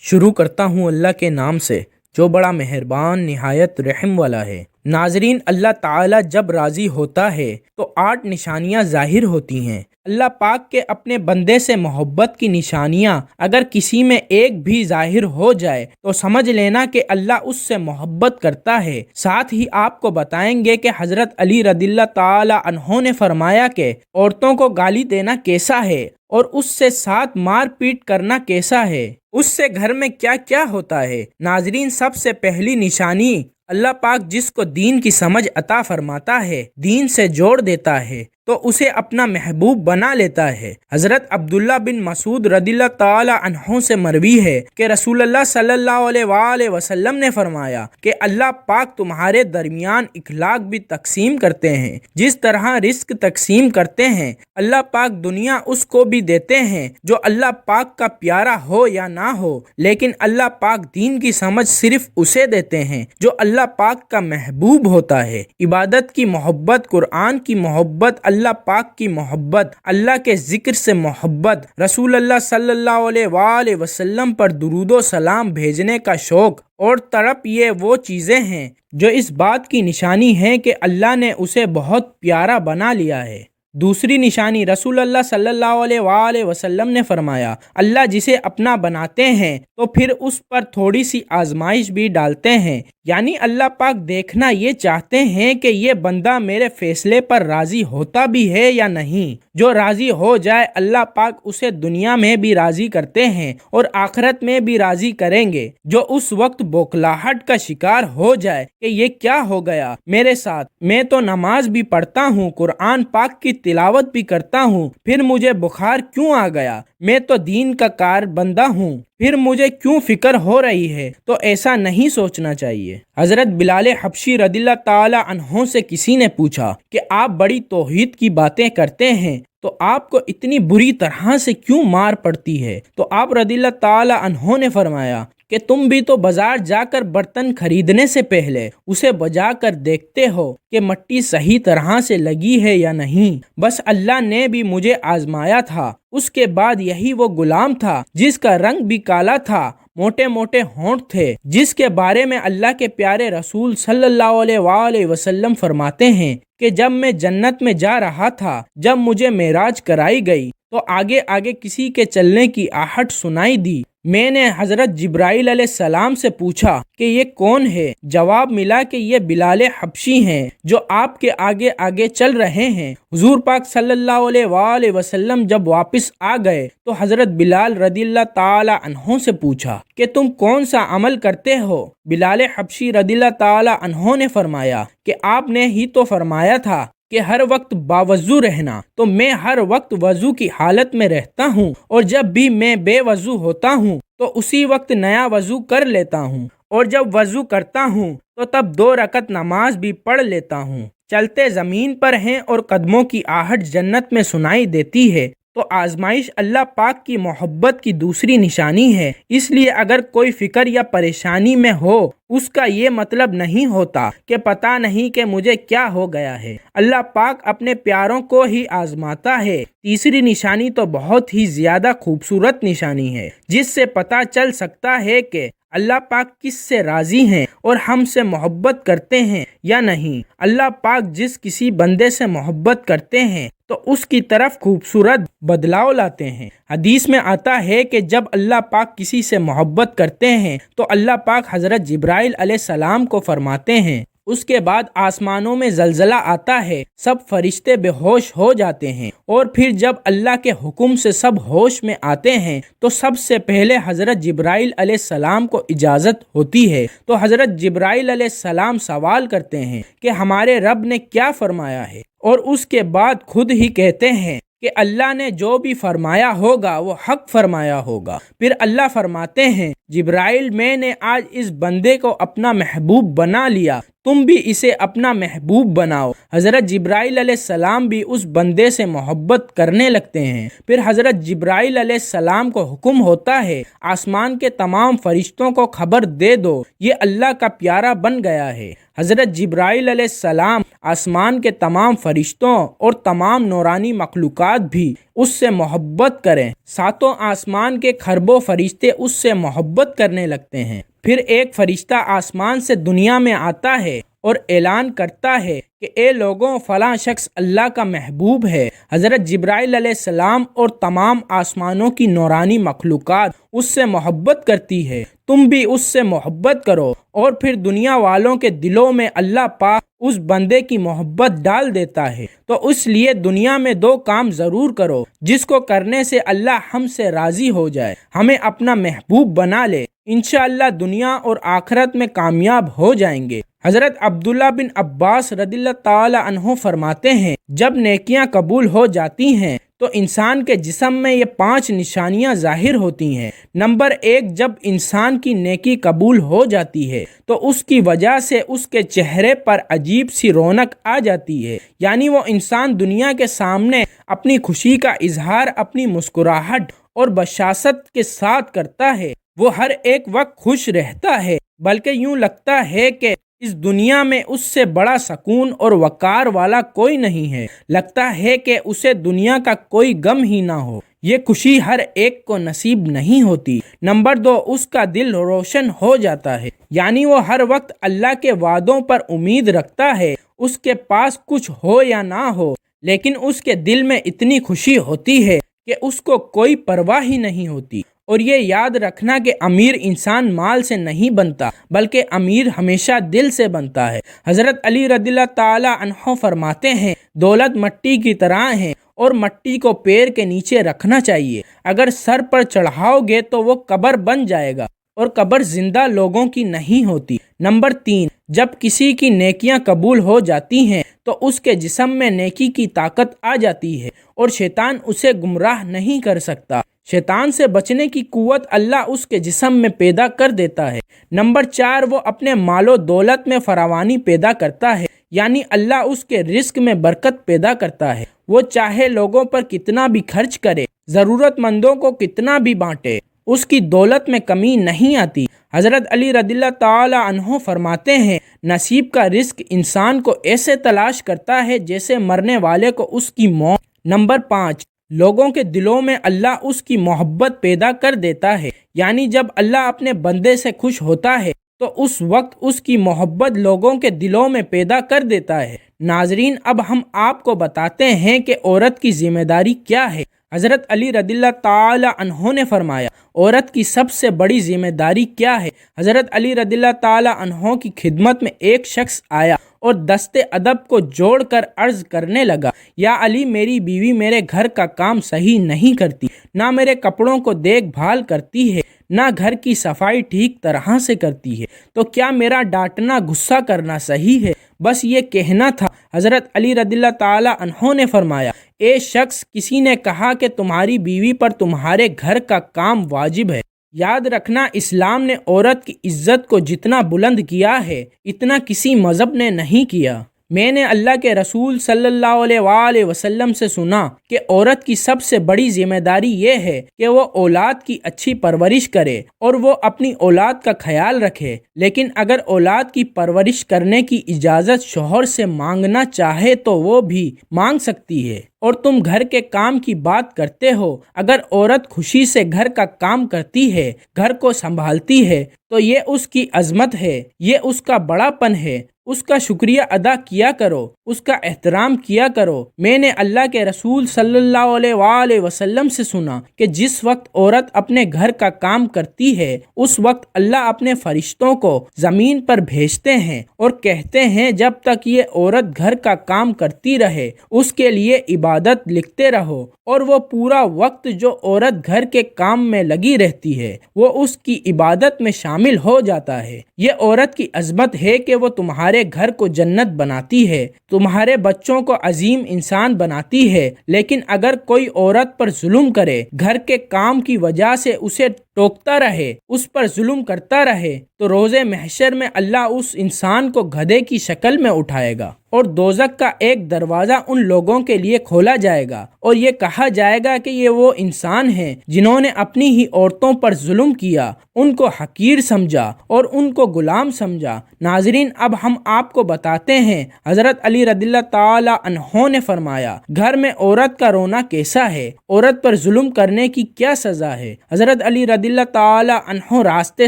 شروع کرتا ہوں اللہ کے نام سے جو بڑا مہربان نہایت رحم والا ہے۔ ناظرین، اللہ تعالیٰ جب راضی ہوتا ہے تو 8 نشانیاں ظاہر ہوتی ہیں۔ اللہ پاک کے اپنے بندے سے محبت کی نشانیاں اگر کسی میں ایک بھی ظاہر ہو جائے تو سمجھ لینا کہ اللہ اس سے محبت کرتا ہے۔ ساتھ ہی آپ کو بتائیں گے کہ حضرت علی رضی اللہ تعالی عنہ نے فرمایا کہ عورتوں کو گالی دینا کیسا ہے اور اس سے ساتھ مار پیٹ کرنا کیسا ہے، اس سے گھر میں کیا کیا ہوتا ہے۔ ناظرین، سب سے پہلی نشانی، اللہ پاک جس کو دین کی سمجھ عطا فرماتا ہے، دین سے جوڑ دیتا ہے تو اسے اپنا محبوب بنا لیتا ہے۔ حضرت عبداللہ بن مسعود رضی اللہ تعالی عنہ سے مروی ہے کہ رسول اللہ صلی اللہ علیہ وآلہ وسلم نے فرمایا کہ اللہ پاک تمہارے درمیان اخلاق بھی تقسیم کرتے ہیں، جس طرح رزق تقسیم کرتے ہیں اللہ پاک دنیا اس کو بھی دیتے ہیں جو اللہ پاک کا پیارا ہو یا نہ ہو، لیکن اللہ پاک دین کی سمجھ صرف اسے دیتے ہیں جو اللہ پاک کا محبوب ہوتا ہے۔ عبادت کی محبت، قرآن کی محبت، اللہ پاک کی محبت، اللہ کے ذکر سے محبت، رسول اللہ صلی اللہ علیہ وآلہ وسلم پر درود و سلام بھیجنے کا شوق اور طرب، یہ وہ چیزیں ہیں جو اس بات کی نشانی ہے کہ اللہ نے اسے بہت پیارا بنا لیا ہے۔ دوسری نشانی، رسول اللہ صلی اللہ علیہ وآلہ وسلم نے فرمایا، اللہ جسے اپنا بناتے ہیں تو پھر اس پر تھوڑی سی آزمائش بھی ڈالتے ہیں، یعنی اللہ پاک دیکھنا یہ چاہتے ہیں کہ یہ بندہ میرے فیصلے پر راضی ہوتا بھی ہے یا نہیں۔ جو راضی ہو جائے اللہ پاک اسے دنیا میں بھی راضی کرتے ہیں اور آخرت میں بھی راضی کریں گے۔ جو اس وقت بوکھلاہٹ کا شکار ہو جائے کہ یہ کیا ہو گیا میرے ساتھ، میں تو نماز بھی پڑھتا ہوں، قرآن پاک کی تلاوت بھی کرتا ہوں، پھر مجھے بخار کیوں آ گیا، میں تو دین کا کار بندہ ہوں، پھر مجھے کیوں فکر ہو رہی ہے، تو ایسا نہیں سوچنا چاہیے۔ حضرت بلال حبشی رضی اللہ تعالی عنہ سے کسی نے پوچھا کہ آپ بڑی توحید کی باتیں کرتے ہیں تو آپ کو اتنی بری طرح سے کیوں مار پڑتی ہے؟ تو آپ رضی اللہ تعالی عنہ نے فرمایا کہ تم بھی تو بازار جا کر برتن خریدنے سے پہلے اسے بجا کر دیکھتے ہو کہ مٹی صحیح طرح سے لگی ہے یا نہیں۔ بس اللہ نے بھی مجھے آزمایا تھا، اس کے بعد یہی وہ غلام تھا جس کا رنگ بھی کالا تھا، موٹے موٹے ہونٹ تھے، جس کے بارے میں اللہ کے پیارے رسول صلی اللہ علیہ وآلہ وسلم فرماتے ہیں کہ جب میں جنت میں جا رہا تھا، جب مجھے معراج کرائی گئی تو آگے آگے کسی کے چلنے کی آہٹ سنائی دی۔ میں نے حضرت جبرائیل علیہ السلام سے پوچھا کہ یہ کون ہے؟ جواب ملا کہ یہ بلال حبشی ہیں جو آپ کے آگے آگے چل رہے ہیں۔ حضور پاک صلی اللہ علیہ وآلہ وسلم جب واپس آ گئے تو حضرت بلال رضی اللہ تعالی عنہ سے پوچھا کہ تم کون سا عمل کرتے ہو؟ بلال حبشی رضی اللہ تعالی عنہ نے فرمایا کہ آپ نے ہی تو فرمایا تھا کہ ہر وقت باوضو رہنا، تو میں ہر وقت وضو کی حالت میں رہتا ہوں، اور جب بھی میں بے وضو ہوتا ہوں تو اسی وقت نیا وضو کر لیتا ہوں، اور جب وضو کرتا ہوں تو تب 2 رکعت نماز بھی پڑھ لیتا ہوں۔ چلتے زمین پر ہیں اور قدموں کی آہٹ جنت میں سنائی دیتی ہے، تو آزمائش اللہ پاک کی محبت کی دوسری نشانی ہے۔ اس لیے اگر کوئی فکر یا پریشانی میں ہو، اس کا یہ مطلب نہیں ہوتا کہ پتہ نہیں کہ مجھے کیا ہو گیا ہے، اللہ پاک اپنے پیاروں کو ہی آزماتا ہے۔ تیسری نشانی تو بہت ہی زیادہ خوبصورت نشانی ہے، جس سے پتہ چل سکتا ہے کہ اللہ پاک کس سے راضی ہیں اور ہم سے محبت کرتے ہیں یا نہیں۔ اللہ پاک جس کسی بندے سے محبت کرتے ہیں تو اس کی طرف خوبصورت بدلاؤ لاتے ہیں۔ حدیث میں آتا ہے کہ جب اللہ پاک کسی سے محبت کرتے ہیں تو اللہ پاک حضرت جبرائیل علیہ السلام کو فرماتے ہیں، اس کے بعد آسمانوں میں زلزلہ آتا ہے، سب فرشتے بے ہوش ہو جاتے ہیں، اور پھر جب اللہ کے حکم سے سب ہوش میں آتے ہیں تو سب سے پہلے حضرت جبرائیل علیہ السلام کو اجازت ہوتی ہے، تو حضرت جبرائیل علیہ السلام سوال کرتے ہیں کہ ہمارے رب نے کیا فرمایا ہے، اور اس کے بعد خود ہی کہتے ہیں کہ اللہ نے جو بھی فرمایا ہوگا وہ حق فرمایا ہوگا۔ پھر اللہ فرماتے ہیں، جبرائیل میں نے آج اس بندے کو اپنا محبوب بنا لیا، تم بھی اسے اپنا محبوب بناؤ۔ حضرت جبرائیل علیہ السلام بھی اس بندے سے محبت کرنے لگتے ہیں۔ پھر حضرت جبرائیل علیہ السلام کو حکم ہوتا ہے، آسمان کے تمام فرشتوں کو خبر دے دو، یہ اللہ کا پیارا بن گیا ہے۔ حضرت جبرائیل علیہ السلام آسمان کے تمام فرشتوں اور تمام نورانی مخلوقات بھی اس سے محبت کریں۔ ساتوں آسمان کے خربوں فرشتے اس سے محبت کرنے لگتے ہیں۔ پھر ایک فرشتہ آسمان سے دنیا میں آتا ہے اور اعلان کرتا ہے کہ اے لوگوں، فلاں شخص اللہ کا محبوب ہے۔ حضرت جبرائیل علیہ السلام اور تمام آسمانوں کی نورانی مخلوقات اس سے محبت کرتی ہے، تم بھی اس سے محبت کرو۔ اور پھر دنیا والوں کے دلوں میں اللہ پاک اس بندے کی محبت ڈال دیتا ہے۔ تو اس لیے دنیا میں دو کام ضرور کرو جس کو کرنے سے اللہ ہم سے راضی ہو جائے، ہمیں اپنا محبوب بنا لے، انشاءاللہ دنیا اور آخرت میں کامیاب ہو جائیں گے۔ حضرت عبداللہ بن عباس رضی اللہ تعالی عنہ فرماتے ہیں، جب نیکیاں قبول ہو جاتی ہیں تو انسان کے جسم میں یہ 5 نشانیاں ظاہر ہوتی ہیں۔ نمبر 1، جب انسان کی نیکی قبول ہو جاتی ہے تو اس کی وجہ سے اس کے چہرے پر عجیب سی رونق آ جاتی ہے، یعنی وہ انسان دنیا کے سامنے اپنی خوشی کا اظہار اپنی مسکراہٹ اور بشاشت کے ساتھ کرتا ہے۔ وہ ہر ایک وقت خوش رہتا ہے، بلکہ یوں لگتا ہے کہ اس دنیا میں اس سے بڑا سکون اور وقار والا کوئی نہیں ہے، لگتا ہے کہ اسے دنیا کا کوئی غم ہی نہ ہو۔ یہ خوشی ہر ایک کو نصیب نہیں ہوتی۔ نمبر 2، اس کا دل روشن ہو جاتا ہے، یعنی وہ ہر وقت اللہ کے وعدوں پر امید رکھتا ہے، اس کے پاس کچھ ہو یا نہ ہو، لیکن اس کے دل میں اتنی خوشی ہوتی ہے کہ اس کو کوئی پرواہ ہی نہیں ہوتی۔ اور یہ یاد رکھنا کہ امیر انسان مال سے نہیں بنتا، بلکہ امیر ہمیشہ دل سے بنتا ہے۔ حضرت علی رضی اللہ تعالی عنہ فرماتے ہیں، دولت مٹی کی طرح ہے اور مٹی کو پیر کے نیچے رکھنا چاہیے، اگر سر پر چڑھاؤ گے تو وہ قبر بن جائے گا اور قبر زندہ لوگوں کی نہیں ہوتی۔ نمبر 3، جب کسی کی نیکیاں قبول ہو جاتی ہیں تو اس کے جسم میں نیکی کی طاقت آ جاتی ہے اور شیطان اسے گمراہ نہیں کر سکتا۔ شیطان سے بچنے کی قوت اللہ اس کے جسم میں پیدا کر دیتا ہے۔ نمبر 4، وہ اپنے مال و دولت میں فراوانی پیدا کرتا ہے، یعنی اللہ اس کے رزق میں برکت پیدا کرتا ہے۔ وہ چاہے لوگوں پر کتنا بھی خرچ کرے، ضرورت مندوں کو کتنا بھی بانٹے، اس کی دولت میں کمی نہیں آتی۔ حضرت علی رضی اللہ تعالی عنہ فرماتے ہیں، نصیب کا رزق انسان کو ایسے تلاش کرتا ہے جیسے مرنے والے کو اس کی موت۔ نمبر 5، لوگوں کے دلوں میں اللہ اس کی محبت پیدا کر دیتا ہے، یعنی جب اللہ اپنے بندے سے خوش ہوتا ہے تو اس وقت اس کی محبت لوگوں کے دلوں میں پیدا کر دیتا ہے۔ ناظرین، اب ہم آپ کو بتاتے ہیں کہ عورت کی ذمہ داری کیا ہے۔ حضرت علی رضی اللہ تعالی عنہ نے فرمایا، عورت کی سب سے بڑی ذمہ داری کیا ہے؟ حضرت علی رضی اللہ تعالی عنہ کی خدمت میں ایک شخص آیا اور دست ادب کو جوڑ کر عرض کرنے لگا، یا علی، میری بیوی میرے گھر کا کام صحیح نہیں کرتی، نہ میرے کپڑوں کو دیکھ بھال کرتی ہے، نہ گھر کی صفائی ٹھیک طرح سے کرتی ہے، تو کیا میرا ڈانٹنا غصہ کرنا صحیح ہے؟ بس یہ کہنا تھا۔ حضرت علی رضی اللہ تعالی عنہ نے فرمایا، اے شخص، کسی نے کہا کہ تمہاری بیوی پر تمہارے گھر کا کام واجب ہے۔ یاد رکھنا، اسلام نے عورت کی عزت کو جتنا بلند کیا ہے، اتنا کسی مذہب نے نہیں کیا۔ میں نے اللہ کے رسول صلی اللہ علیہ وآلہ وسلم سے سنا کہ عورت کی سب سے بڑی ذمہ داری یہ ہے کہ وہ اولاد کی اچھی پرورش کرے اور وہ اپنی اولاد کا خیال رکھے، لیکن اگر اولاد کی پرورش کرنے کی اجازت شوہر سے مانگنا چاہے تو وہ بھی مانگ سکتی ہے۔ اور تم گھر کے کام کی بات کرتے ہو، اگر عورت خوشی سے گھر کا کام کرتی ہے، گھر کو سنبھالتی ہے، تو یہ اس کی عظمت ہے، یہ اس کا بڑا پن ہے، اس کا شکریہ ادا کیا کرو، اس کا احترام کیا کرو۔ میں نے اللہ کے رسول صلی اللہ علیہ وآلہ وسلم سے سنا کہ جس وقت عورت اپنے گھر کا کام کرتی ہے، اس وقت اللہ اپنے فرشتوں کو زمین پر بھیجتے ہیں اور کہتے ہیں، جب تک یہ عورت گھر کا کام کرتی رہے اس کے لیے عبادت لکھتے رہو، اور وہ پورا وقت جو عورت گھر کے کام میں لگی رہتی ہے وہ اس کی عبادت میں شامل ہو جاتا ہے۔ یہ عورت کی عظمت ہے کہ وہ تمہارے گھر کو جنت بناتی ہے، تمہارے بچوں کو عظیم انسان بناتی ہے، لیکن اگر کوئی عورت پر ظلم کرے، گھر کے کام کی وجہ سے اسے ٹوکتا رہے، اس پر ظلم کرتا رہے، تو روز محشر میں اللہ اس انسان کو گدھے کی شکل میں اٹھائے گا اور دوزخ کا ایک دروازہ ان لوگوں کے لیے کھولا جائے گا اور یہ کہا جائے گا کہ یہ وہ انسان ہیں جنہوں نے اپنی ہی عورتوں پر ظلم کیا، ان کو حقیر سمجھا اور ان کو غلام سمجھا۔ ناظرین، اب ہم آپ کو بتاتے ہیں حضرت علی رضی اللہ تعالی عنہ نے فرمایا گھر میں عورت کا رونا کیسا ہے، عورت پر ظلم کرنے کی کیا سزا ہے۔ حضرت علی رضی اللہ تعالی عنہ راستے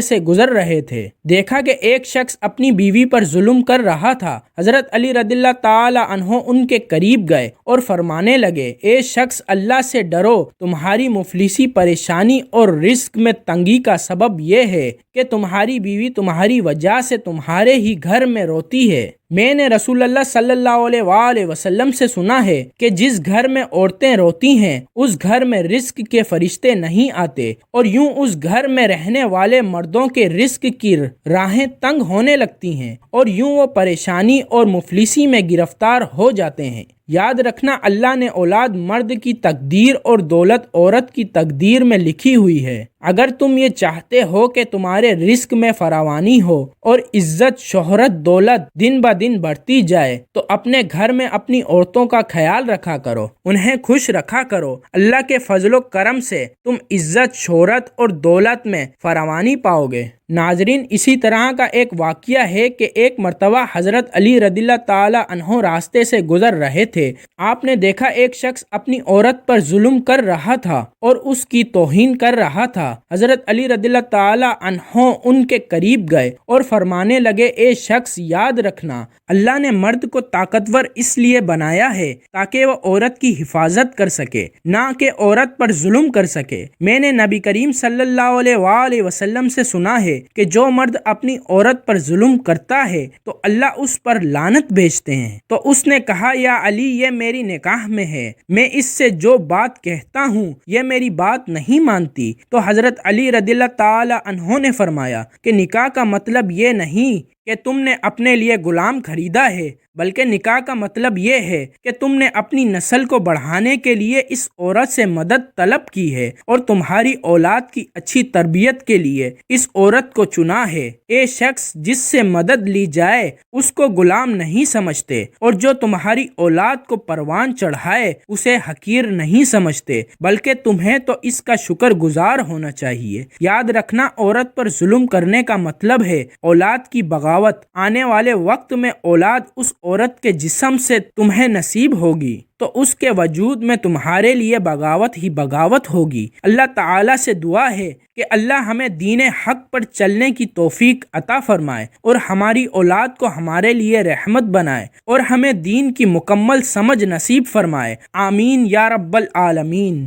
سے گزر رہے تھے، دیکھا کہ ایک شخص اپنی بیوی پر ظلم کر رہا تھا۔ حضرت علی رضی اللہ تعالی عنہ ان کے قریب گئے اور فرمانے لگے، اے شخص، اللہ سے ڈرو، تمہاری مفلسی، پریشانی اور رزق میں تنگی کا سبب یہ ہے کہ تمہاری بیوی تمہاری وجہ سے تمہارے ہی گھر میں روتی ہے۔ میں نے رسول اللہ صلی اللہ علیہ وآلہ وسلم سے سنا ہے کہ جس گھر میں عورتیں روتی ہیں اس گھر میں رزق کے فرشتے نہیں آتے، اور یوں اس گھر میں رہنے والے مردوں کے رزق کی راہیں تنگ ہونے لگتی ہیں اور یوں وہ پریشانی اور مفلسی میں گرفتار ہو جاتے ہیں۔ یاد رکھنا، اللہ نے اولاد مرد کی تقدیر اور دولت عورت کی تقدیر میں لکھی ہوئی ہے۔ اگر تم یہ چاہتے ہو کہ تمہارے رزق میں فراوانی ہو اور عزت، شہرت، دولت دن بہ دن بڑھتی جائے تو اپنے گھر میں اپنی عورتوں کا خیال رکھا کرو، انہیں خوش رکھا کرو۔ اللہ کے فضل و کرم سے تم عزت، شہرت اور دولت میں فراوانی پاؤ گے۔ ناظرین، اسی طرح کا ایک واقعہ ہے کہ ایک مرتبہ حضرت علی رضی اللہ تعالی عنہ راستے سے گزر رہے تھے۔ آپ نے دیکھا ایک شخص اپنی عورت پر ظلم کر رہا تھا اور اس کی توہین کر رہا تھا۔ حضرت علی رضی اللہ تعالی عنہ ان کے قریب گئے اور فرمانے لگے، اے شخص، یاد رکھنا، اللہ نے مرد کو طاقتور اس لیے بنایا ہے تاکہ وہ عورت کی حفاظت کر سکے، نہ کہ عورت پر ظلم کر سکے۔ میں نے نبی کریم صلی اللہ علیہ وآلہ وسلم سے سنا ہے کہ جو مرد اپنی عورت پر ظلم کرتا ہے تو اللہ اس پر لعنت بھیجتے ہیں۔ تو اس نے کہا، یا علی، یہ میری نکاح میں ہے، میں اس سے جو بات کہتا ہوں یہ میری بات نہیں مانتی۔ تو حضرت علی رضی اللہ تعالی عنہ نے فرمایا کہ نکاح کا مطلب یہ نہیں کہ تم نے اپنے لیے غلام خریدا ہے، بلکہ نکاح کا مطلب یہ ہے کہ تم نے اپنی نسل کو بڑھانے کے لیے اس عورت سے مدد طلب کی ہے اور تمہاری اولاد کی اچھی تربیت کے لیے اس عورت کو چنا ہے۔ اے شخص، جس سے مدد لی جائے اس کو غلام نہیں سمجھتے، اور جو تمہاری اولاد کو پروان چڑھائے اسے حقیر نہیں سمجھتے، بلکہ تمہیں تو اس کا شکر گزار ہونا چاہیے۔ یاد رکھنا، عورت پر ظلم کرنے کا مطلب ہے اولاد کی بغاوت۔ آنے والے وقت میں اولاد اس عورت کے جسم سے تمہیں نصیب ہوگی تو اس کے وجود میں تمہارے لیے بغاوت ہی بغاوت ہوگی۔ اللہ تعالیٰ سے دعا ہے کہ اللہ ہمیں دین حق پر چلنے کی توفیق عطا فرمائے اور ہماری اولاد کو ہمارے لیے رحمت بنائے اور ہمیں دین کی مکمل سمجھ نصیب فرمائے۔ آمین یا رب العالمین۔